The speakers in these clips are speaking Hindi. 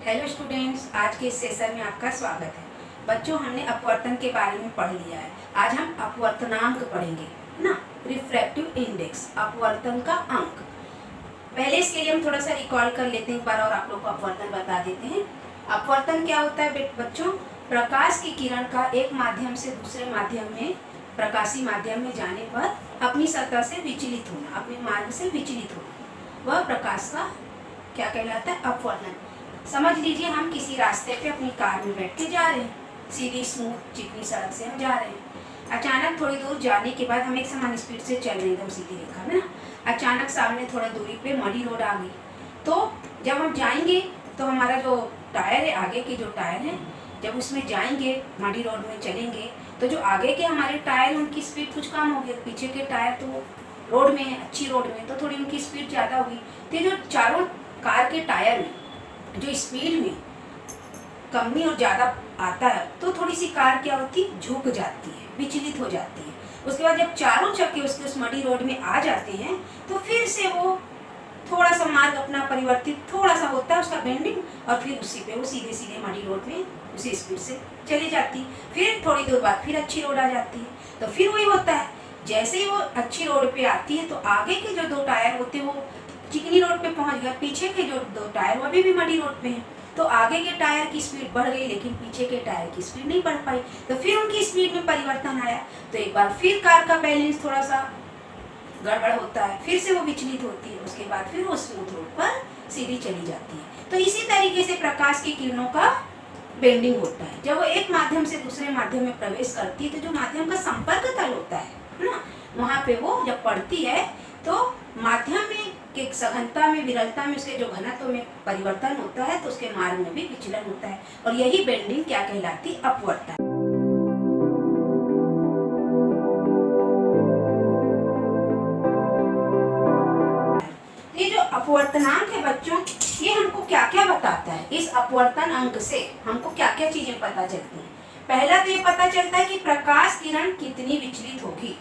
हेलो स्टूडेंट्स, आज के इस सेशन में आपका स्वागत है। बच्चों, हमने अपवर्तन के बारे में पढ़ लिया है। आज हम अपवर्तनांक पढ़ेंगे ना, रिफ्रैक्टिव इंडेक्स, अपवर्तन का अंक। पहले इसके लिए हम थोड़ा सा रिकॉल कर लेते हैं एक बार और आप लोग को अपवर्तन बता देते हैं। अपवर्तन क्या होता है बच्चों? प्रकाश की किरण का एक माध्यम से दूसरे माध्यम में, प्रकाशी माध्यम में जाने पर अपनी सतह से विचलित होना, अपने मार्ग से विचलित होना, वह प्रकाश का क्या कहलाता है? अपवर्तन। समझ लीजिए, हम किसी रास्ते पे अपनी कार में बैठ के जा रहे हैं, सीधी स्मूथ चिकनी सड़क से हम जा रहे हैं। अचानक थोड़ी दूर जाने के बाद हम एक समान स्पीड से चल रहे हैं एकदम सीधी रेखा में ना। अचानक सामने थोड़ा दूरी पे मडी रोड आ गई, तो जब हम जाएंगे तो हमारा जो टायर है, आगे के जो टायर है, जब उसमें जाएंगे, मडी रोड में चलेंगे, तो जो आगे के हमारे टायर उनकी स्पीड कुछ कम होगी। पीछे के टायर तो रोड में, अच्छी रोड में, तो थोड़ी उनकी स्पीड ज़्यादा होगी। तो जो चारों कार के टायर में जो स्पीड में कमी और ज़्यादा आता है, तो थोड़ी सी कार क्या होती है? झुक जाती है, विचलित हो जाती है। उसके बाद जब चारों चक्के उसके उस मडी रोड में आ जाते हैं, तो फिर से वो थोड़ा सा मार्ग अपना परिवर्तित थोड़ा सा होता है उसका बेंडिंग, और फिर उसी पे वो सीधे सीधे मडी रोड में उसी स्पीड से चली जाती। फिर थोड़ी देर बाद फिर अच्छी रोड आ जाती है, तो फिर वही होता है। जैसे ही वो अच्छी रोड पे आती है, तो आगे के जो दो टायर होते हैं वो चिकनी रोड पे पहुंच गया, पीछे के जो दो टायर वो अभी भी मडी रोड पे हैं। तो आगे के टायर की स्पीड बढ़ गई, लेकिन पीछे के टायर की स्पीड नहीं बढ़ पाई। तो फिर उनकी स्पीड में परिवर्तन आया, तो एक बार फिर कार का बैलेंस थोड़ा सा गड़बड़ होता है, फिर से वो विचलित होती है। उसके बाद फिर वो स्मूथ रोड पर सीधी चली जाती है। तो इसी तरीके से प्रकाश की किरणों का बेंडिंग होता है। जब वो एक माध्यम से दूसरे माध्यम में प्रवेश करती है, तो जो माध्यम का संपर्क तल होता है ना, वहाँ पे वो जब पड़ती है, तो माध्यम में के सघनता में, विरलता में, उसके जो घनत्व में परिवर्तन होता है, तो उसके मार्ग में भी विचलन होता है, और यही बेंडिंग क्या कहलाती? अपवर्तन। ये जो अपवर्तनांक है बच्चों, ये हमको क्या क्या बताता है? इस अपवर्तन अंक से हमको क्या क्या चीजें पता चलती हैं? पहला तो ये पता चलता है कि प्रकाश किरण कितनी विचलित होगी,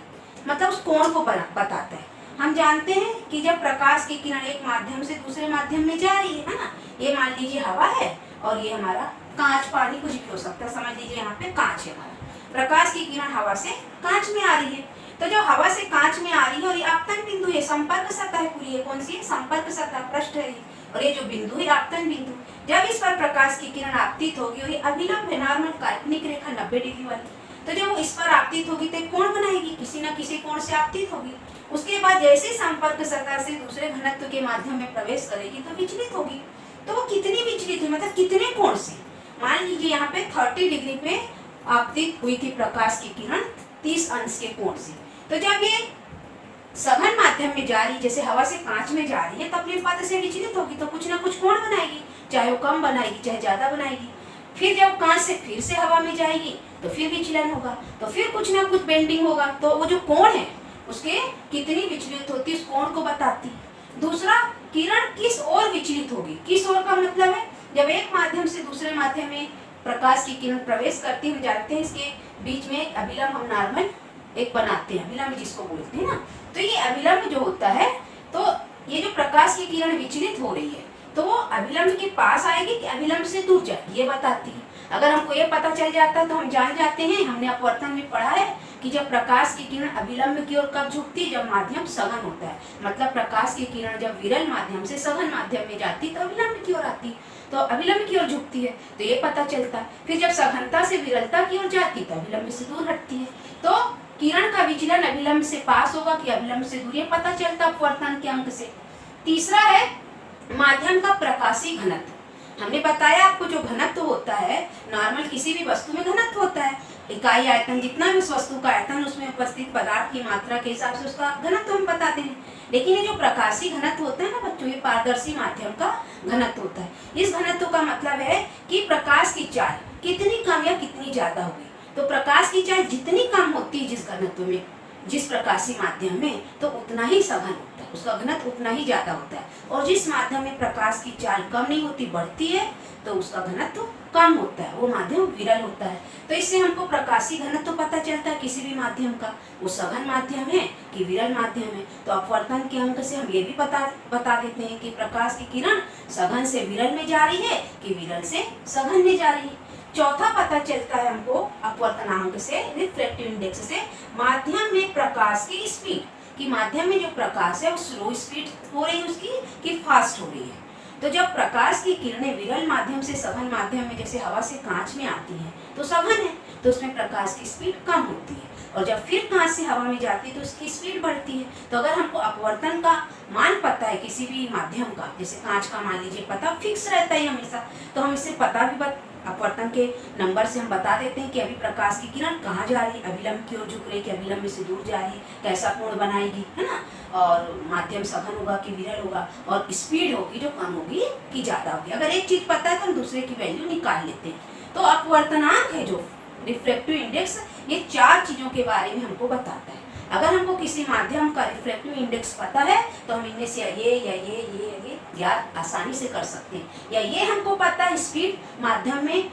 मतलब उस कोण को बताता है। हम जानते हैं कि जब प्रकाश की किरण एक माध्यम से दूसरे माध्यम में जा रही है ना, ये मान लीजिए हवा है, और ये हमारा कांच, पानी, कुछ भी हो सकता है। समझ लीजिए यहाँ पे कांच है हमारा, प्रकाश की किरण हवा से कांच में आ रही है। तो जो हवा से कांच में आ रही है, और ये आपतन बिंदु है, संपर्क सतह है पूरी, ये कौन सी है? संपर्क सतह, पृष्ठ है, और ये जो बिंदु है आपतन बिंदु। जब इस पर प्रकाश की किरण आपतित होगी, और ये अभिलंब है, नॉर्मल काल्पनिक रेखा 90 डिग्री वाली, तो जब वो इस पर आपतित होगी तो कोण बनाएगी, किसी न किसी कोण से आपतित होगी। उसके बाद जैसे संपर्क सतह से दूसरे घनत्व के माध्यम में प्रवेश करेगी, तो विचलित होगी। तो वो कितनी विचलित हुई, मतलब कितने कोण से? मान लीजिए यहाँ पे 30 डिग्री पे आपतित हुई थी प्रकाश की किरण 30 अंश के कोण से। तो जब ये सघन माध्यम में जा रही, जैसे हवा से कांच में जा रही है, तो अपने पद से विचलित होगी, तो कुछ ना कुछ कोण बनाएगी, चाहे वो कम बनाएगी चाहे ज्यादा बनाएगी। फिर जब कांच से फिर से हवा में जाएगी, तो फिर विचलन होगा, तो फिर कुछ ना कुछ बेंडिंग होगा। तो वो जो कोण है उसके कितनी विचलित होती है, उस कोण को बताती। दूसरा, किरण किस ओर विचलित होगी। किस ओर का मतलब है, जब एक माध्यम से दूसरे माध्यम में प्रकाश की किरण प्रवेश करती है, हम जानते हैं इसके बीच में अभिलंब हम नॉर्मल एक बनाते हैं, अभिलंब जिसको बोलते हैं ना। तो ये अभिलंब जो होता है, तो ये जो प्रकाश की किरण विचलित हो रही है, तो वो अभिलंब के पास आएगी कि अभिलंब से दूर जाएगी, ये बताती है। अगर हमको ये पता चल जाता है, तो हम जान जाते हैं, हमने अपवर्तन में पढ़ा है कि जब प्रकाश की किरण अभिलंब की ओर कब झुकती है? जब माध्यम सघन होता है। मतलब प्रकाश की किरण जब विरल माध्यम से सघन माध्यम में जाती है, तो अभिलंब की ओर आती, तो अभिलंब की ओर झुकती है, तो ये पता चलता है। फिर जब सघनता से विरलता की ओर जाती, तो अभिलंब से दूर हटती है। तो किरण का विचलन अभिलंब से पास होगा कि अभिलंब से दूर, ये पता चलता अपवर्तन के अंक से। तीसरा है माध्यम का प्रकाशी घनत्व। हमने बताया आपको, जो घनत्व होता है नॉर्मल किसी भी वस्तु में घनत्व होता है, इकाई आयतन, जितना भी उस वस्तु का आयतन, उसमें उपस्थित पदार्थ की मात्रा के हिसाब से उसका घनत्व हम बताते हैं। लेकिन ये जो प्रकाशी घनत्व होता है ना बच्चों, ये पारदर्शी माध्यम का घनत्व होता है। इस घनत्व का मतलब है कि प्रकाश की चाल कितनी कम या कितनी ज्यादा होगी। तो प्रकाश की चाल जितनी कम होती है जिस घनत्व में, जिस प्रकाशीय माध्यम में तो उतना ही सघन होता है, उसका घनत्व उतना ही ज्यादा होता है। और जिस माध्यम में प्रकाश की चाल कम नहीं होती, बढ़ती है, तो उसका घनत्व कम होता है, वो माध्यम विरल होता है। तो इससे हमको प्रकाशीय घनत्व पता चलता है किसी भी माध्यम का, वो सघन माध्यम है कि विरल माध्यम है। तो अपवर्तन के अंक से हम ये भी बता देते हैं कि प्रकाश की किरण सघन से विरल में जा रही है कि विरल से सघन में जा रही है। चौथा पता चलता है हमको अपवर्तनांक से, रिफ्रैक्टिव इंडेक्स से, माध्यम में प्रकाश की स्पीड, कि माध्यम में जो प्रकाश है वो स्लो स्पीड हो रही है उसकी कि फास्ट हो रही है। तो जब प्रकाश की किरणें विरल माध्यम से सघन माध्यम में, जैसे हवा से कांच में आती हैं तो सघन है, तो उसमें प्रकाश की स्पीड कम होती है, और जब फिर कांच से हवा में जाती है तो उसकी स्पीड बढ़ती है। तो अगर हमको अपवर्तन का मान पता है किसी भी माध्यम का, जैसे कांच का मान लीजिए पता फिक्स रहता है हमेशा, तो हम इससे पता भी अपवर्तन के नंबर से हम बता देते हैं कि अभी प्रकाश की किरण कहाँ जा रही है, अभिलंब की ओर झुक रही है कि अभिलंब से दूर जा रही है, कैसा कोण बनाएगी, है ना, और माध्यम सघन होगा कि विरल होगा, और स्पीड होगी जो कम होगी कि ज्यादा होगी। अगर एक चीज पता है तो हम दूसरे की वैल्यू निकाल लेते हैं। तो अपवर्तनांक है जो रिफ्रैक्टिव इंडेक्स, ये 4 चीजों के बारे में हमको बताता है। अगर हमको किसी माध्यम का रिफ्रैक्टिव इंडेक्स पता है तो हम इनमें से ये ज्ञात आसानी से कर सकते हैं। या ये हमको पता है स्पीड, माध्यम में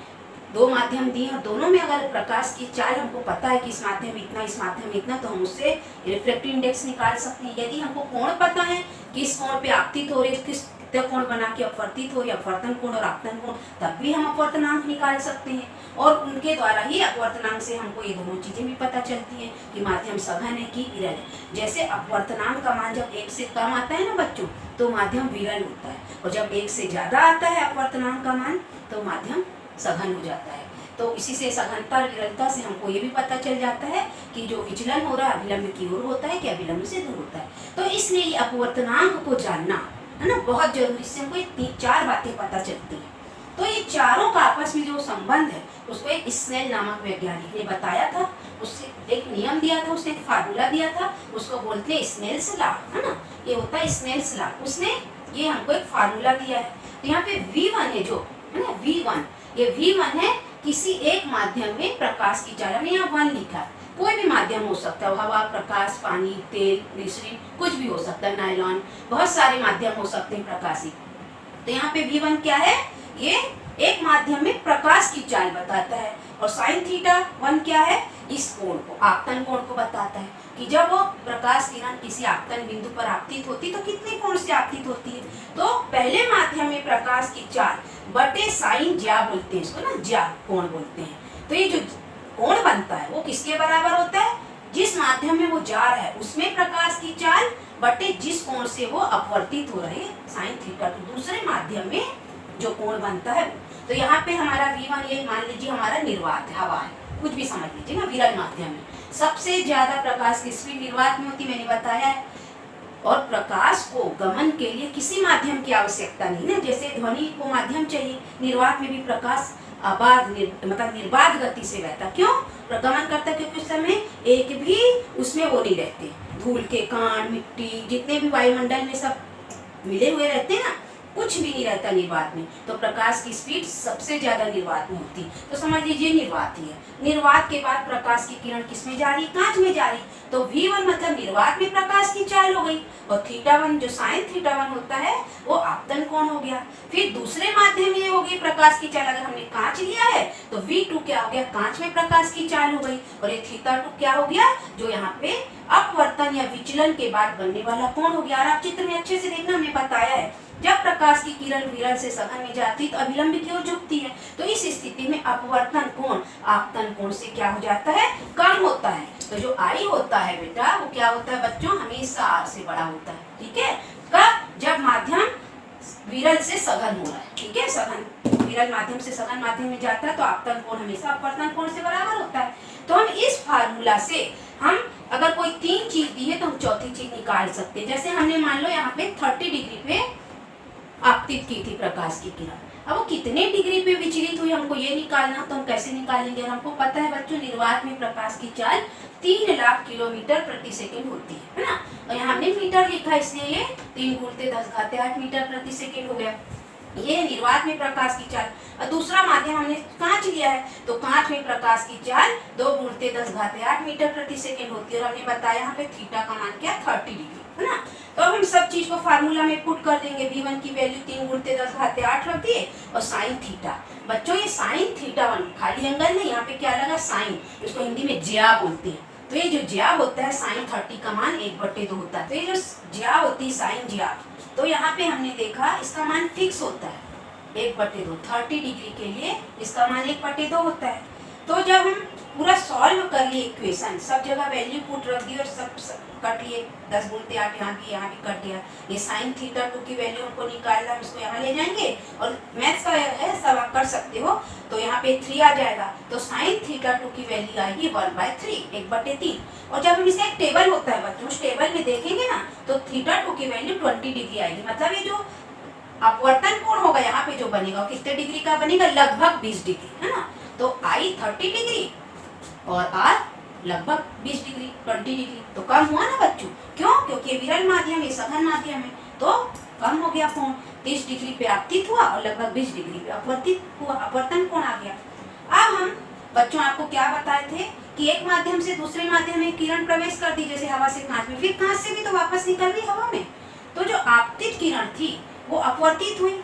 2 माध्यम दिए और दोनों में अगर प्रकाश की चाल हमको पता है कि इस माध्यम में इतना, इस माध्यम में इतना, तो हम उससे रिफ्रैक्टिव इंडेक्स निकाल सकते हैं। यदि हमको कोण पता है किस कोण पे आपतित हो रही है, किस कोण बना के अपवर्तित हो रही है, अपवर्तन कोण और आपतन कोण, तब भी हम अपवर्तनांक निकाल सकते हैं। और उनके द्वारा ही अपवर्तनांक से हमको ये दोनों चीजें भी पता चलती हैं कि माध्यम सघन है कि विरल है। जैसे अपवर्तनांक का मान जब 1 से कम आता है ना बच्चों, तो माध्यम विरल होता है, और जब 1 से ज्यादा आता है अपवर्तनांक का मान तो माध्यम सघन हो जाता है। तो इसी से सघनता और विरलता से हमको ये भी पता चल जाता है कि जो विचलन हो रहा है अभिलंब की ओर होता है कि अभिलंब से दूर होता है। तो इसलिए ये अपवर्तनांक को जानना है ना बहुत जरूरी, इससे हमको ये 4 बातें पता चलती हैं। तो ये चारों का आपस में जो संबंध है उसको एक स्नेल नामक वैज्ञानिक ने बताया था, उससे एक नियम दिया था, उसने एक फार्मूला दिया था, उसको बोलते हैं स्नेल्स लॉ, है ना, ये होता है स्नेल्स लॉ। उसने ये हमको एक फार्मूला दिया है। तो यहाँ पे V1 है जो है ना, V1, ये V1 है किसी एक माध्यम में प्रकाश की चाल, हमने यहाँ 1 लिखा है, कोई भी माध्यम हो सकता है, हवा, प्रकाश, पानी, तेल, ग्लिसरीन, कुछ भी हो सकता है, नायलॉन, बहुत सारे माध्यम हो सकते हैं प्रकाशी। तो यहाँ पे V1 क्या है, ये एक माध्यम में प्रकाश की चाल बताता है। और साइन थीटा 1 क्या है, इस कोण को, आपतन कोण को बताता है कि जब वो प्रकाश किरण किसी आपतन बिंदु पर आपतित होती तो कितने कोण से आपतित होती है। तो पहले माध्यम में प्रकाश की चाल बटे साइन ज्या बोलते हैं इसको ना, ज्या कोण बोलते हैं। तो ये जो कोण बनता है वो किसके बराबर होता है, जिस माध्यम में वो जा रहा है उसमें प्रकाश की चाल बटे जिस कोण से वो अपवर्तित हो रहे साइन थीटा, तो दूसरे माध्यम में जो कोण बनता है। तो यहाँ पे हमारा V1 ये मान लीजिए हमारा निर्वात है, हवा है, कुछ भी समझ लीजिए ना, विरल माध्यम में सबसे ज्यादा प्रकाश की स्पीड निर्वात में होती, मैंने बताया है। और प्रकाश को गमन के लिए किसी माध्यम की आवश्यकता नहीं ना, जैसे ध्वनि को माध्यम चाहिए, निर्वात में भी प्रकाश अबाध मतलब निर्बाध गति से बहता, क्यों गमन करता है, क्योंकि उस समय एक भी उसमें वो नहीं रहते, धूल के कण, मिट्टी, जितने भी वायुमंडल में सब मिले हुए रहते हैं ना, कुछ भी नहीं रहता निर्वात में। तो प्रकाश की स्पीड सबसे ज्यादा निर्वात में होती, तो समझ लीजिए निर्वात ही है। निर्वात के बाद प्रकाश की किरण किसमें जा रही, कांच में जा रही, तो V1 मतलब निर्वात में प्रकाश की चाल हो गई, और θ1 जो साइन θ1 होता है वो आपतन कोण हो गया। फिर दूसरे माध्यम में हो गई प्रकाश की चाल, अगर हमने कांच लिया है तो V2 क्या हो गया, कांच में प्रकाश की चाल हो गई, और ये θ2 क्या हो गया, जो यहाँ पे अपवर्तन या विचलन के बाद बनने वाला कोण हो गया। और आप चित्र में अच्छे से देखना, हमने बताया है जब प्रकाश की किरण विरल से सघन में जाती तो अभिलंब की ओर झुकती है, तो इस स्थिति में अपवर्तन कोण आपतन कोण से क्या हो जाता है, कम होता है। तो जो I होता है बेटा वो क्या होता है बच्चों, हमेशा R से बड़ा होता है, ठीक है। कब, जब माध्यम विरल से सघन हो रहा है, ठीक है, सघन विरल माध्यम से सघन माध्यम में जाता है तो आपतन कोण हमेशा अपवर्तन कोण से बराबर होता है। तो हम इस फार्मूला से हम अगर कोई 3 चीज दी है तो हम चौथी चीज निकाल सकते हैं। जैसे हमने मान लो यहाँ पे 30 डिग्री पे आपतित की थी प्रकाश की किरण, अब वो कितने डिग्री पे विचलित हुई हमको ये निकालना, तो हम कैसे निकालेंगे। और हमको पता है बच्चों निर्वात में प्रकाश की चाल 3 लाख किलोमीटर प्रति सेकंड होती है ना, और यहाँ हमने मीटर लिखा इसलिए ये 3 × 10⁸ मीटर प्रति सेकंड हो गया। ये निर्वात में प्रकाश की चाल। और दूसरा माध्यम हमने कांच लिया है, तो कांच में प्रकाश की चाल 2 × 10⁸ मीटर प्रति सेकेंड होती है। और हमने बताया यहाँ पे थीटा का मान क्या 30 डिग्री है ना। तो अब हम सब चीज को फार्मूला में पुट कर देंगे। v1 की वैल्यू 3 × 10⁸ रख दिए और साइन थीटा। बच्चों ये साइन थीटा 1 खाली एंगल नहीं, यहाँ पे क्या लगा साइन, इसको हिंदी में ज्या बोलते हैं। तो ये जो ज्या होता है साइन 30 का मान 1/2 होता है। तो ये जो ज्या होती है साइन ज्या, तो यहाँ पे हमने देखा इसका मान फिक्स होता है 1/2। 30 डिग्री के लिए इसका मान 1/2 होता है। तो जब हम पूरा सॉल्व कर लिए इक्वेशन, सब जगह वैल्यू पुट रख दी और सब कट लिए, 10 × 8 यहाँ भी कट गया। ये साइन थीटा 2 की वैल्यू हमको निकालना है, इसको यहाँ ले जाएंगे और मैथ्स का है सब आप कर सकते हो। तो यहाँ पे 3 आ जाएगा, तो साइन थीटा 2 की वैल्यू आएगी 1/3 1/3। और जब हम इसका एक टेबल होता है बच्चों, उस टेबल में देखेंगे ना तो थीटा 2 की वैल्यू 20 डिग्री आएगी। मतलब ये जो अपवर्तन कोण होगा यहाँ पे जो बनेगा कितने डिग्री का बनेगा, लगभग 20 डिग्री है ना। तो I 30 डिग्री और R लगभग 20 डिग्री 20 डिग्री, तो कम हुआ ना बच्चों। क्यों? क्योंकि ये विरल माध्यम है, सघन माध्यम है, तो कम हो गया कोण। 30 डिग्री पे आपतित हुआ और लगभग 20 डिग्री पे अपवर्तित हुआ, अपवर्तन कोण आ गया। अब हम बच्चों आपको क्या बताए थे कि एक माध्यम से दूसरे माध्यम में किरण प्रवेश कर दी, जैसे हवा से कांच में, फिर कांच से भी तो वापस निकल गई हवा में। तो जो आपतित किरण थी वो अपवर्तित हुई,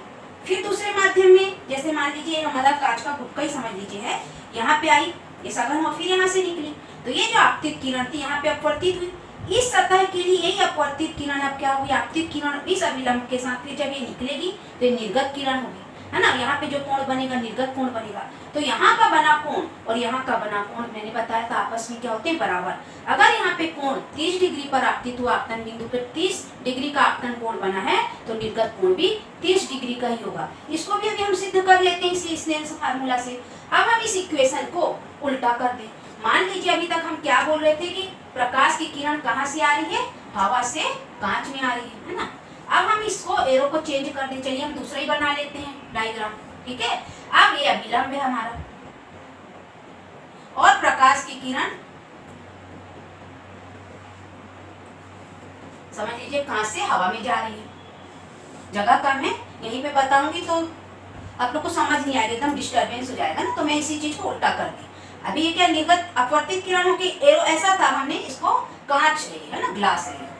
फिर दूसरे माध्यम में, जैसे मान लीजिए हमारा कांच का गुटका ही समझ लीजिए है, यहाँ पे आई, ये सघन हुआ, फिर यहाँ से निकली। तो ये जो आपतित किरण थी यहाँ पे अपवर्तित हुई। इस सतह के लिए यही अपवर्तित किरण अब क्या हुई, आपतित किरण इस अभिलंब के साथ फिर जब ये निकलेगी तो ये निर्गत किरण होगी, है ना। यहाँ पे जो कोण बनेगा निर्गत कोण बनेगा। तो यहाँ का बना कोण और यहाँ का बना कोण मैंने बताया था आपस में क्या होते हैं, बराबर। अगर यहाँ पे कोण 30 डिग्री पर आपतित हुआ, आपतन बिंदु पे 30 डिग्री का आपतन कोण बना है, तो निर्गत कोण भी 30 डिग्री का ही होगा। इसको भी अभी हम सिद्ध कर लेते हैं इसी स्नेल्स फार्मूला से। अब हम इस इक्वेशन को उल्टा कर दें। मान लीजिए अभी तक हम क्या बोल रहे थे कि प्रकाश की किरण कहाँ से आ रही है, हवा से कांच में आ रही है ना। अब हम इसको एरो को चेंज कर दें, चलिए हम दूसरा ही बना लेते हैं डायग्राम, ठीक है। अब ये अभिलंब है हमारा और प्रकाश की किरण समझ लीजिए कांच से हवा में जा रही है। जगह कम है, यहीं पे बताऊंगी तो आप लोग को समझ नहीं आएगा, एकदम डिस्टर्बेंस हो जाएगा ना। तो मैं इसी चीज को उल्टा कर दी। अभी ये क्या निर्गत अपवर्तित किरण होगी, एरो ऐसा था, हमने इसको कांच है ना, ग्लास है,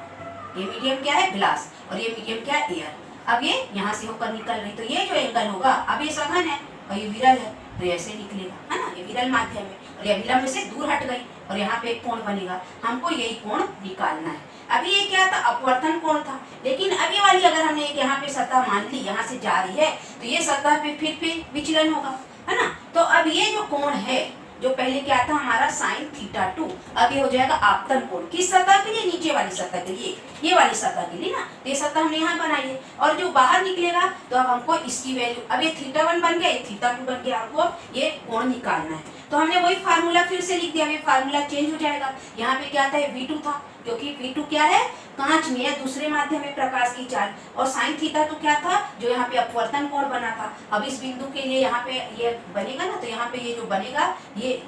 ये मीडियम क्या है ग्लास और ये मीडियम क्या है एयर। अब ये यहाँ से होकर निकल रही, तो ये जो एंगल होगा, अब ये सघन है और ये विरल है, तो ऐसे निकलेगा, है ना। ये विरल माध्यम है और ये अभिलंब से दूर हट गई और यहाँ पे एक कोण बनेगा, हमको यही कोण निकालना है। अभी ये क्या था, अपवर्तन कोण था, लेकिन अभी वाली अगर हमने एक यहाँ पे सतह मान ली, यहाँ से जा रही है, तो ये सतह पे फिर विचलन होगा, है ना। तो अब ये जो कोण है, जो पहले क्या था हमारा साइन थीटा 2, अब ये हो जाएगा आपतन कोण। किस सतह के लिए, नीचे वाली सतह के लिए, ये वाली सतह के लिए ना। तो ये सतह हमने यहाँ बनाई है और जो बाहर निकलेगा तो अब हमको इसकी वैल्यू, अब ये थीटा 1 बन गया, ये थीटा 2 बन गया, हमको ये कोण निकालना है। तो हमने वही फार्मूला फिर से लिख दिया, ये फार्मूला चेंज हो जाएगा। यहाँ पे क्या था, V2 था, क्योंकि V2 क्या है, कांच में या दूसरे माध्यम में प्रकाश की चाल, और साइन थीटा तो क्या था, जो यहाँ पे अपवर्तन कोण बना था। अब इस बिंदु के लिए यहाँ पे ये बनेगा ना, तो यहाँ पे ये जो बनेगा, ये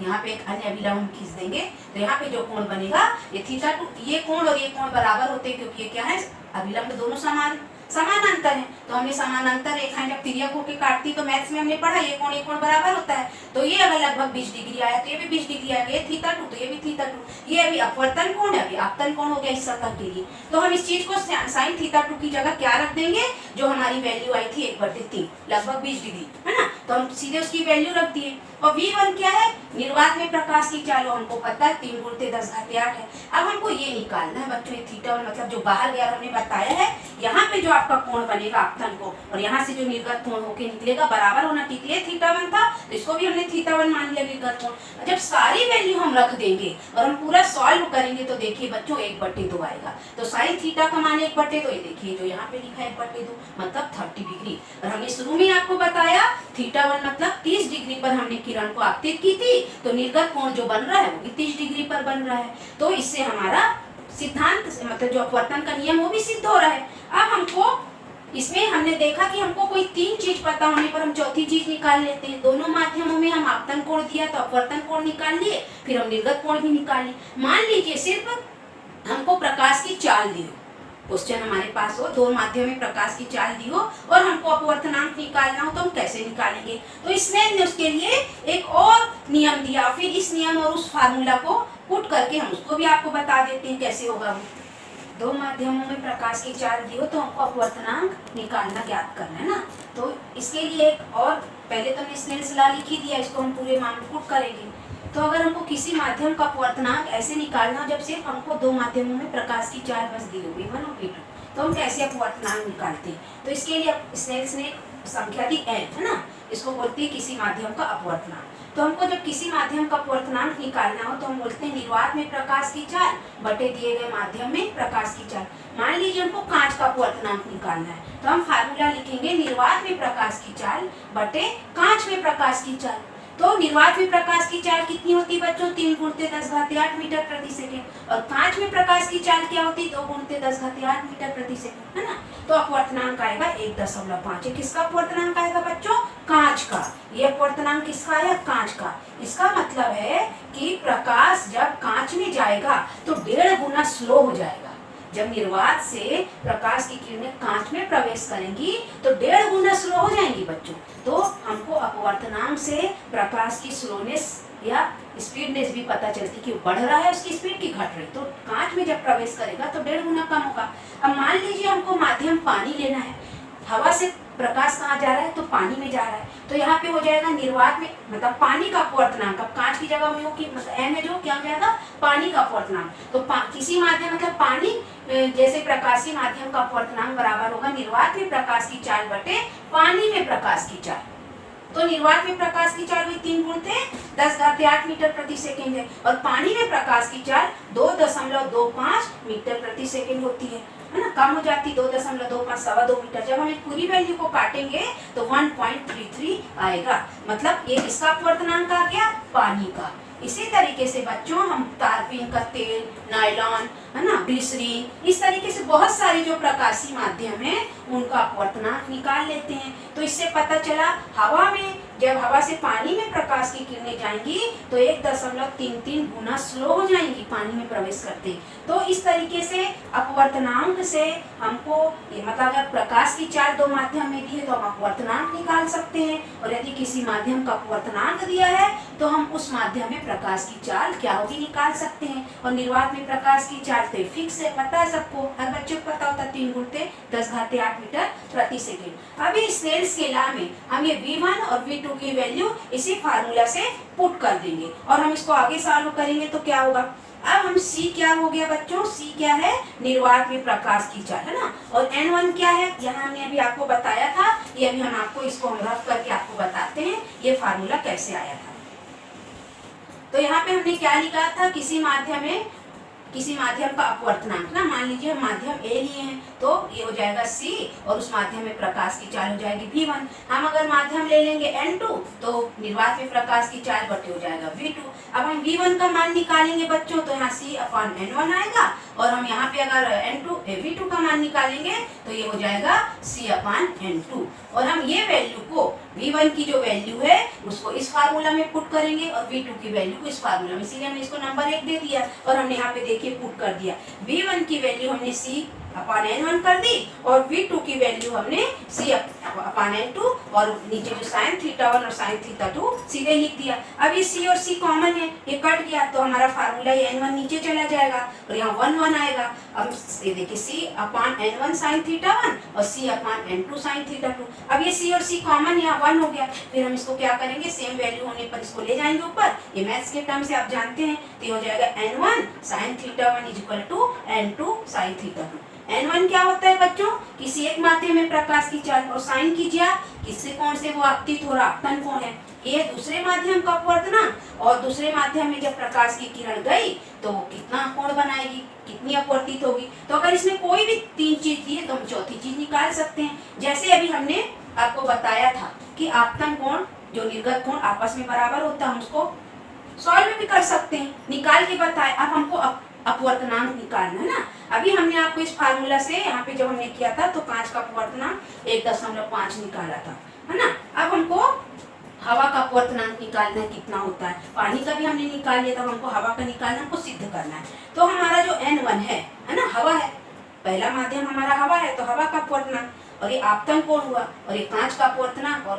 यहाँ पे एक अन्य अभिलंब खींच देंगे, तो यहाँ पे जो कोण बनेगा ये थीटा 2, ये कोण और ये कोण बराबर होते हैं, क्योंकि ये क्या है, अभिलंब दोनों समानांतर है। तो हमने समानांतर रेखाएं जब तिर्यक होकर काटती, तो मैथ्स में हमने पढ़ा ये कोण बराबर होता है। तो ये अगर लगभग 20 डिग्री आया तो ये भी 20 डिग्री आएगा, ये थीटा 2 तो ये भी थीटा 2। ये अभी अपवर्तन कोण है, अभी आपतन कोण हो गया इस सतह के लिए। तो हम इस चीज को साइन थीटा 2 की जगह क्या रख देंगे, जो हमारी वैल्यू आई थी 1/3 लगभग 20 डिग्री, है ना। तो हम सीधे उसकी वैल्यू रख दिए। और V1 क्या है, निर्वात में प्रकाश की चाल, हमको पता है 3 × 10⁸ है। अब हमको ये निकालना है बच्चों, ये थीटा 1 मतलब जो बाहर गया, हमने बताया है यहाँ पे जो आपका कोण बनेगा आपतन को, और यहाँ से जो निर्गत कोण होके निकलेगा बराबर होना चाहिए। थीटा 1 था तो इसको भी हमने थीटा 1 मान लिया निर्गत कोण। जब सारी वैल्यू हम रख देंगे और हम पूरा सॉल्व करेंगे तो देखिए बच्चों 1/2 आएगा। तो साइन थीटा का मान 1/2, ये देखिए जो यहाँ पे लिखा है 1/2 मतलब 30 डिग्री। और हमने शुरू में आपको बताया थीटा 1 मतलब 30 डिग्री पर हमने किरण को आपतित की थी, तो निर्गत कोण जो बन रहा है वो भी 30 डिग्री पर बन रहा है। तो इससे हमारा सिद्धांत मतलब जो अपवर्तन का नियम वो भी सिद्ध हो रहा है। अब हमको इसमें हमने देखा कि हमको कोई 3 चीज पता होने पर हम चौथी चीज निकाल लेते हैं। दोनों माध्यमों में हम आपतन कोण दिया तो अपवर्तन कोण निकाल लिए, फिर हम निर्गत कोण भी निकाल लिए। मान लीजिए सिर्फ हमको प्रकाश की चाल दी, क्वेश्चन हमारे पास हो, दो माध्यम में प्रकाश की चाल दी हो और हमको अपवर्तनांक निकालना हो, तो हम कैसे निकालेंगे। तो स्नेल ने उसके लिए एक और नियम दिया, फिर इस नियम और उस फार्मूला को पुट करके हम उसको भी आपको बता देते हैं कैसे होगा वो। दो माध्यमों में प्रकाश की चाल दी हो तो हमको अपवर्तनांक निकालना, ज्ञात करना है ना। तो इसके लिए एक और, पहले तो हमने स्नेल्स लॉ लिख ही दिया, इसको हम पूरे मान पुट करेंगे। तो अगर हमको किसी माध्यम का अपवर्तनांक ऐसे निकालना हो जब सिर्फ हमको दो माध्यमों में प्रकाश की चाल बस दी हो, V1 और V2, तो हम कैसे अपवर्तनांक निकालते हैं। तो इसके लिए स्नेल्स ने संख्या दी n, है ना, इसको बोलते हैं किसी माध्यम का अपवर्तनांक। तो हमको जब किसी माध्यम का अपवर्तनांक निकालना हो तो हम बोलते हैं निर्वात में प्रकाश की चाल बटे दिए गए माध्यम में प्रकाश की चाल। मान लीजिए हमको कांच का अपवर्तनांक निकालना है, तो हम फार्मूला लिखेंगे निर्वात में प्रकाश की चाल बटे कांच में प्रकाश की चाल। तो निर्वात में प्रकाश की चाल कितनी होती है बच्चों, 3 × 10⁸ मीटर प्रति सेकेंड। और कांच में प्रकाश की चाल क्या होती है, 2 × 10⁸ मीटर प्रति सेकेंड, है ना। तो अपवर्तनांक आएगा 1.5। किसका अपवर्तनांक आएगा बच्चों, कांच का। ये अपवर्तनांक किसका आया, कांच का। इसका मतलब है कि प्रकाश जब कांच में जाएगा तो 1.5 गुना स्लो हो जाएगा। जब निर्वात से प्रकाश की किरणें कांच में प्रवेश करेंगी तो 1.5 गुना स्लो हो जाएंगी बच्चों। तो हमको अपवर्तनांक से प्रकाश की स्लोनेस या स्पीडनेस भी पता चलती कि बढ़ रहा है उसकी स्पीड की घट रही। तो कांच में जब प्रवेश करेगा तो 1.5 गुना कम होगा। अब मान लीजिए हमको माध्यम पानी लेना है, हवा से प्रकाश कहाँ जा रहा है, तो पानी में जा रहा है। तो यहाँ पे हो जाएगा निर्वात में, मतलब पानी का अपवर्तनांक। अब कांच की जगह में हो कि मतलब n है जो क्या हो जाएगा, पानी का अपवर्तनांक। तो किसी माध्यम मतलब पानी जैसे प्रकाशीय माध्यम का अपवर्तनांक बराबर होगा निर्वात में प्रकाश की चाल बटे पानी में प्रकाश की चाल। तो निर्वात में प्रकाश की चाल हुई 3 × 10⁸ मीटर प्रति सेकेंड है, और पानी में प्रकाश की चाल 2.25 मीटर प्रति सेकेंड होती है ना, कम हो जाती 2.25 2.25 मीटर। जब हम इस पूरी वैल्यू को काटेंगे तो 1.33 आएगा, मतलब ये किसका अपवर्तनांक आ गया, पानी का। इसी तरीके से बच्चों हम तारपीन का तेल, नायलॉन, है ना, ग्लिसरीन, इस तरीके से बहुत सारे जो प्रकाशीय माध्यम है उनका अपवर्तनांक निकाल लेते हैं। तो इससे पता चला हवा में, जब हवा से पानी में प्रकाश की किरणें जाएंगी तो 1.33 गुना स्लो हो जाएंगी पानी में प्रवेश करते। तो इस तरीके से अपवर्तनांक से हमको मतलब अगर प्रकाश की चाल दो माध्यम में दी है तो हम अपवर्तनांक निकाल सकते हैं, और यदि किसी माध्यम का अपवर्तनांक दिया है तो हम उस माध्यम में प्रकाश की चाल क्या होगी निकाल सकते हैं। और निर्वात में प्रकाश की चाल तो फिक्स है, पता है सबको, हर बच्चे को पता होता है, 3 × 10⁸ मीटर प्रति सेकेंड। अभी स्नेल्स के लॉ में हम ये V1 और V2 की वैल्यू इसी फार्मूला से पुट कर देंगे और हम इसको आगे सॉल्व करेंगे तो क्या होगा। अब हम C क्या हो गया बच्चों, C क्या है, निर्वात में प्रकाश की चाल, है ना। और N1 क्या है, यहाँ हमने अभी आपको बताया था, ये अभी हम आपको इसको हम रफ करके आपको बताते हैं ये फार्मूला कैसे आया था। तो यहाँ पे हमने क्या लिखा था, किसी माध्यम का अपवर्तनांक ना, मान लीजिए हम माध्यम A लिए हैं तो ये हो जाएगा C और उस माध्यम में प्रकाश की चाल हो जाएगी V1। हम अगर माध्यम ले लेंगे N2 तो निर्वात में प्रकाश की चाल बटे हो जाएगा V2। अब हम V1 का मान निकालेंगे बच्चों तो यहाँ C/N1 आएगा, और हम यहाँ पे अगर V2 का मान निकालेंगे तो ये हो जाएगा C/N2। और हम ये वैल्यू को, V1 की जो वैल्यू है उसको इस फार्मूला में पुट करेंगे और V2 की वैल्यू को इस फार्मूला में, इसीलिए हमने इसको नंबर 1 दे दिया और हमने यहाँ पे देखिए पुट कर दिया। V1 की वैल्यू हमने C/N1 कर दी और V2 की वैल्यू हमने C/N2 और नीचे जो sin θ1 और sin θ2 सीधे लिख दिया। अब ये C और C कॉमन है, ये कट गया तो हमारा फार्मूला ये N1 नीचे चला जाएगा और यहाँ 1 आएगा। अब ये देखिए C/N1 sin θ1 और C/N2 sin θ2। अब ये C और C कॉमन, यहाँ 1 हो गया। फिर हम इसको क्या करेंगे, सेम वैल्यू होने पर इसको ले जाएंगे ऊपर, ये मैथ्स के टर्म से आप जानते हैं, तो ये हो जाएगा N1 sin θ1 = N2 sin θ2। N1 क्या होता है बच्चों, किसी एक माध्यम में प्रकाश की चाल, और साइन कीजिए आप किससे कोण से वो आपतित हो रहा, आपतन कोण है। ये दूसरे माध्यम का अपवर्तनांक, और दूसरे माध्यम में जब प्रकाश की किरण गई तो वो कितना कोण बनाएगी, कितनी अपवर्तित होगी। तो अगर इसमें कोई भी 3 चीज दी है तो हम चौथी चीज निकाल सकते हैं। जैसे अभी हमने आपको बताया था कि आपतन कोण जो निर्गत कोण आपस में बराबर होता है, हम उसको सॉल्व भी कर सकते हैं, निकाल के बताए। अब हमको अपवर्तनांक निकालना है ना। अभी हमने आपको इस फार्मूला से यहाँ पे जब हमने किया था तो कांच का अपवर्तनांक 1.5 निकाला था, है ना। अब हमको हवा का अपवर्तनांक निकालना है कितना होता है, पानी का भी हमने निकाल लिया था, हमको हवा का निकालना, हमको सिद्ध करना है। तो हमारा जो N1 है ना, हवा है, पहला माध्यम हमारा हवा है तो हवा का अपवर्तनांक, और ये आपतन कोण हुआ, और ये कांच का अपवर्तनांक, और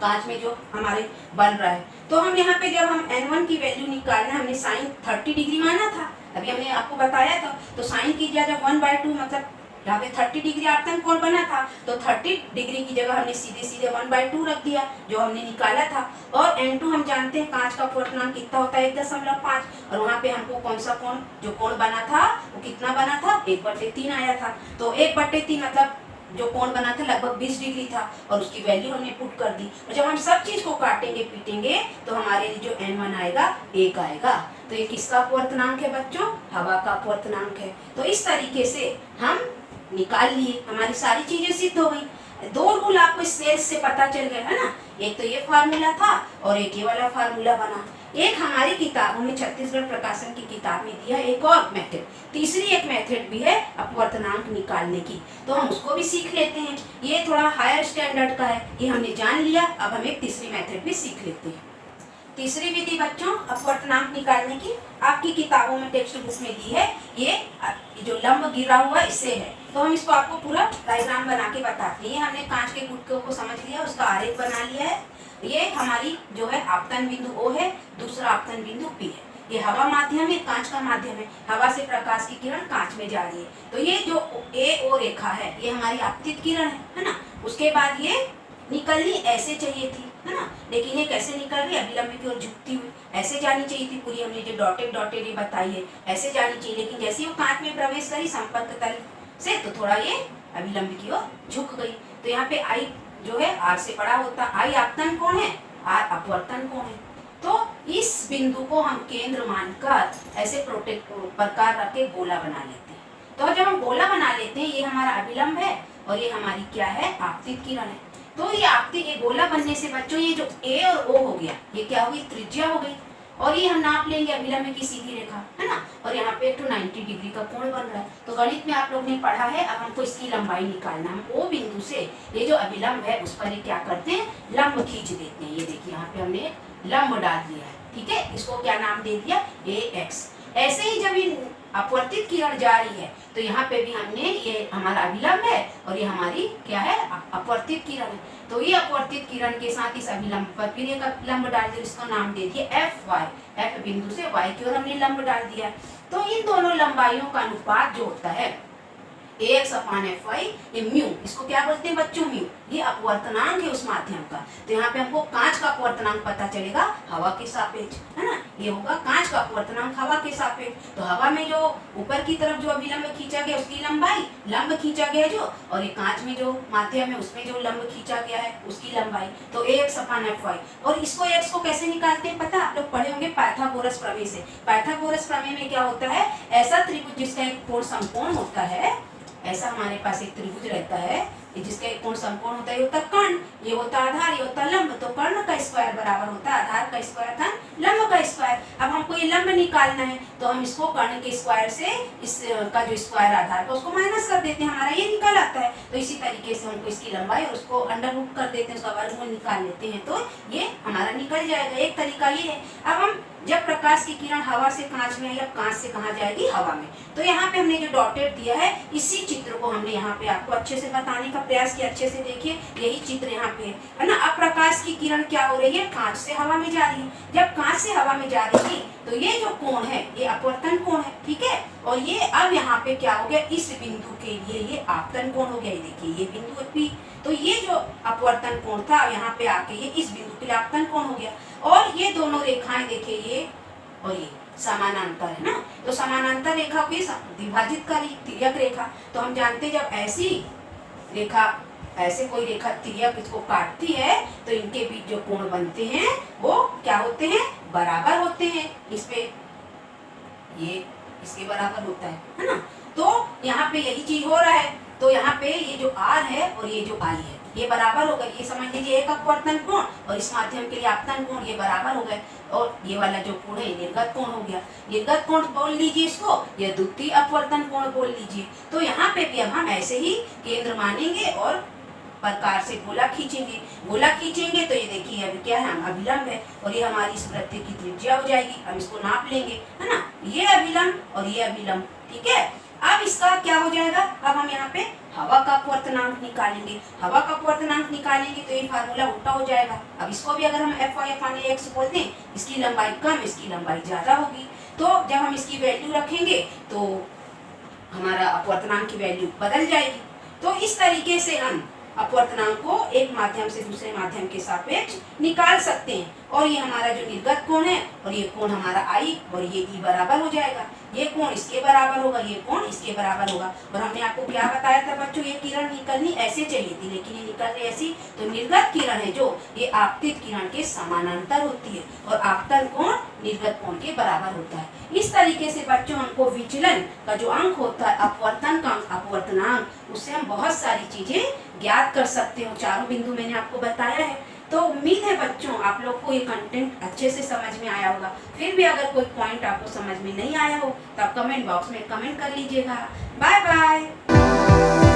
कांच में जो हमारे बन रहा है। तो हम यहाँ पे जब हम n1 की वैल्यू निकालना, हमने साइन 30 डिग्री माना था, अभी हमने आपको बताया था। तो साइन की जगह 1/2 मतलब यहाँ पे 30 डिग्री आपतन कोण बना था, तो 30 डिग्री की जगह हमने सीधे सीधे 1/2 रख दिया जो हमने निकाला था। और n2 हम जानते हैं कांच का अपवर्तनांक कितना होता है 1.5, और वहाँ पे हमको कौन सा कोण जो कोण बना था वो कितना बना था 1/3 आया था। तो 1/3 मतलब जो कोण बना था लगभग 20 डिग्री था, और उसकी वैल्यू हमने पुट कर दी। और जब हम सब चीज को काटेंगे पीटेंगे तो हमारे लिए जो n1 आएगा 1 आएगा। तो ये किसका अपवर्तनांक है बच्चों? हवा का अपवर्तनांक है। तो इस तरीके से हम निकाल लिए, हमारी सारी चीजें सिद्ध हो गई। 2 रूल आपको स्नेल्स से पता चल गया है ना, एक तो ये फार्मूला था और एक ये वाला फार्मूला बना। एक हमारी किताबों में छत्तीसगढ़ प्रकाशन की किताब में दिया एक और मेथड, तीसरी एक मेथड भी है अपवर्तनांक निकालने की, तो हम उसको भी सीख लेते हैं। ये थोड़ा हायर स्टैंडर्ड का है, ये हमने जान लिया। अब हम एक तीसरी मेथड भी सीख लेते हैं। तीसरी विधि बच्चों अपवर्तनांक निकालने की आपकी किताबों में टेक्स्ट बुक में दी है। ये जो लंब गिरा हुआ इससे है, तो हम इसको आपको पूरा डायग्राम बना के बताते हैं। ये हमने कांच के गुटकों को समझ लिया, उसका आरेख बना लिया है। ये हमारी जो है आपतन बिंदु O है, दूसरा आपतन बिंदु P है। ये हवा माध्यम है, कांच का माध्यम है, हवा से प्रकाश की किरण कांच में जा रही है। तो ये जो A O रेखा है ये हमारी आपतित किरण है ना। उसके बाद ये निकलनी ऐसे चाहिए थी, है ना, लेकिन ये कैसे निकल रही है? अभिलंब की ओर झुकती हुई ऐसे जानी चाहिए थी पूरी, हमने जो डॉटेड डॉटेड ये बताई है ऐसे जानी चाहिए, लेकिन जैसे वो कांच में प्रवेश करी संपर्क तल से तो थोड़ा ये अभिलंब की ओर झुक गई। तो यहाँ पे आई जो है आर से बड़ा होता, आई आपतन कोण है, आर अपवर्तन कोण है। तो इस बिंदु को हम केंद्र मानकर ऐसे प्रोटेक्ट प्रकार रख के गोला बना लेते हैं। तो जब हम गोला बना लेते हैं, ये हमारा अभिलंब है और ये हमारी क्या है? आपतित किरण है। तो ये आपतित ये गोला बनने से बच्चों ये जो A और O हो गया ये क्या हो गई? त्रिज्या हो गई। और ये हम नाप लेंगे अभिलंब की सीधी रेखा, है ना, और यहाँ पे 90 डिग्री का कोण बन रहा है। तो गणित में आप लोग ने पढ़ा है, अब हमको इसकी लंबाई निकालना है। O बिंदु से ये जो अभिलंब है उस पर ये क्या करते हैं? लंब खींच देते हैं। ये देखिए यहाँ पे हमने लंब डाल दिया है, ठीक है, इसको क्या नाम दे दिया? AX। ऐसे ही जब ये अपवर्तित किरण जा रही है तो यहाँ पे भी हमने ये हमारा अभिलंब है और ये हमारी क्या है? अपवर्तित किरण है। तो ये अपवर्तित किरण के साथ इस अभिलंब पर फिर एक लंब डाल दिया, इसको नाम दे दिया FY। F बिंदु से Y की ओर हमने लंब डाल दिया। तो इन दोनों लंबाइयों का अनुपात जो होता है AX/FY, ये म्यू, इसको क्या बोलते हैं बच्चों? म्यू। ये अपवर्तनांक है उस माध्यम का। तो यहाँ पे हमको कांच का अपवर्तनांक पता चलेगा हवा के सापेक्ष, है ना, ये होगा कांच का अपवर्तनांक हवा के सापेक्ष। तो हवा में जो ऊपर की तरफ जो अभिलंब खींचा गया उसकी लंबाई, लंब खींचा गया जो, और ये कांच में जो माध्यम है उसमें जो लंब खींचा गया है उसकी लंबाई, तो AX/FY। और इसको X को कैसे निकालते हैं पता? आप लोग पढ़े होंगे पाइथागोरस प्रमेय से। पाइथागोरस प्रमेय में क्या होता है? ऐसा त्रिभुज जिसका एक कोण समकोण होता है, ऐसा हमारे पास एक त्रिभुज रहता है जिसका एक कोण समकोण होता है, ये होता कर्ण, ये होता आधार, ये होता लंब। तो कर्ण का स्क्वायर बराबर होता है आधार का स्क्वायर धन लंब का स्क्वायर। अब हमको ये लंब निकालना है तो हम इसको कर्ण के स्क्वायर से इस का जो स्क्वायर आधार का उसको माइनस कर देते हैं, हमारा ये निकल आता है। तो इसी तरीके से हमको इसकी लंबाई और उसको अंडर रूट कर देते हैं, उसका वर्गमूल निकाल लेते हैं, तो ये हमारा निकल जाएगा। एक तरीका ये है। अब हम जब प्रकाश की किरण हवा से कांच में या कांच से कहाँ जाएगी? हवा में। तो यहाँ पे हमने जो डॉटेड दिया है इसी चित्र को हमने यहाँ पे आपको अच्छे से बताने का प्रयास किया। अच्छे से देखिए, यही चित्र यहाँ पे है ना। अब प्रकाश की किरण क्या हो रही है? कांच से हवा में जा रही है। जब कांच से हवा में जा रही है तो ये जो कोण है ये अपवर्तन कोण है, ठीक है। और ये अब यहाँ पे क्या हो गया? इस बिंदु के लिए ये आपतन कोण हो गया। ये देखिए ये बिंदु P, तो ये जो अपवर्तन कोण था यहाँ पे आके ये इस बिंदु के लिए आपतन कोण हो गया। और ये दोनों रेखाएं देखिए, ये और ये समानांतर है ना। तो समानांतर रेखा को विभाजित करी तिर्यक रेखा। तो हम जानते हैं जब ऐसी रेखा, ऐसे कोई रेखा तिर्यक इसको काटती है तो इनके बीच जो कोण बनते हैं वो क्या होते हैं? बराबर होते हैं। इस पे ये इसके बराबर होता है ना। तो यहाँ पे यही चीज हो रहा है। तो यहाँ पे ये जो R है और ये जो I है ये बराबर हो गए। ये समझ लीजिए एक अपवर्तन कोण और इस माध्यम के लिए आपतन कोण, ये बराबर हो गए। और ये वाला जो कोण है निर्गत कोण हो गया। निर्गत कोण बोल लीजिए इसको, या द्वितीय अपवर्तन कोण बोल लीजिए। तो यहाँ पे भी अब हम ऐसे ही केंद्र मानेंगे और प्रकार से गोला खींचेंगे। गोला खींचेंगे तो ये देखिए अभी क्या है? अभिलंब है और ये हमारी इस वृत्त की त्रिज्या हो जाएगी। हम इसको नाप लेंगे, है ना। ये अभिलंब और ये अभिलंब, ठीक है। अब इसका क्या हो जाएगा, अब हम यहाँ पे हवा का अपवर्तनांक निकालेंगे। हवा का अपवर्तनांक निकालेंगे तो ये फार्मूला उल्टा हो जाएगा। अब इसको भी अगर हम Fy/x बोल दें, इसकी लंबाई कम, इसकी लंबाई ज्यादा होगी, तो जब हम इसकी वैल्यू रखेंगे तो हमारा अपवर्तनांक की वैल्यू बदल जाएगी। तो इस तरीके से हम अपवर्तनांक को एक माध्यम से दूसरे माध्यम के सापेक्ष निकाल सकते हैं। और ये हमारा जो निर्गत कोण है, और ये कोण हमारा I, और ये E बराबर हो जाएगा। ये कोण इसके बराबर होगा, ये कोण इसके बराबर होगा। और हमने आपको क्या बताया था बच्चों, ये किरण निकलनी ऐसे चाहिए थी, लेकिन ये निकल रही ऐसी। तो निर्गत किरण है जो, ये आपतित किरण के समानांतर होती है, और आपतन कोण निर्गत कोण के बराबर होता है। इस तरीके से बच्चों हमको विचलन का जो अंक होता है, अपवर्तन का अंक, अपवर्तनांक, उससे हम बहुत सारी चीजें ज्ञात कर सकते हो। चारों बिंदु मैंने आपको बताया है। तो उम्मीद है बच्चों आप लोग को ये कंटेंट अच्छे से समझ में आया होगा। फिर भी अगर कोई पॉइंट आपको समझ में नहीं आया हो तो आप कमेंट बॉक्स में कमेंट कर लीजिएगा। Bye bye.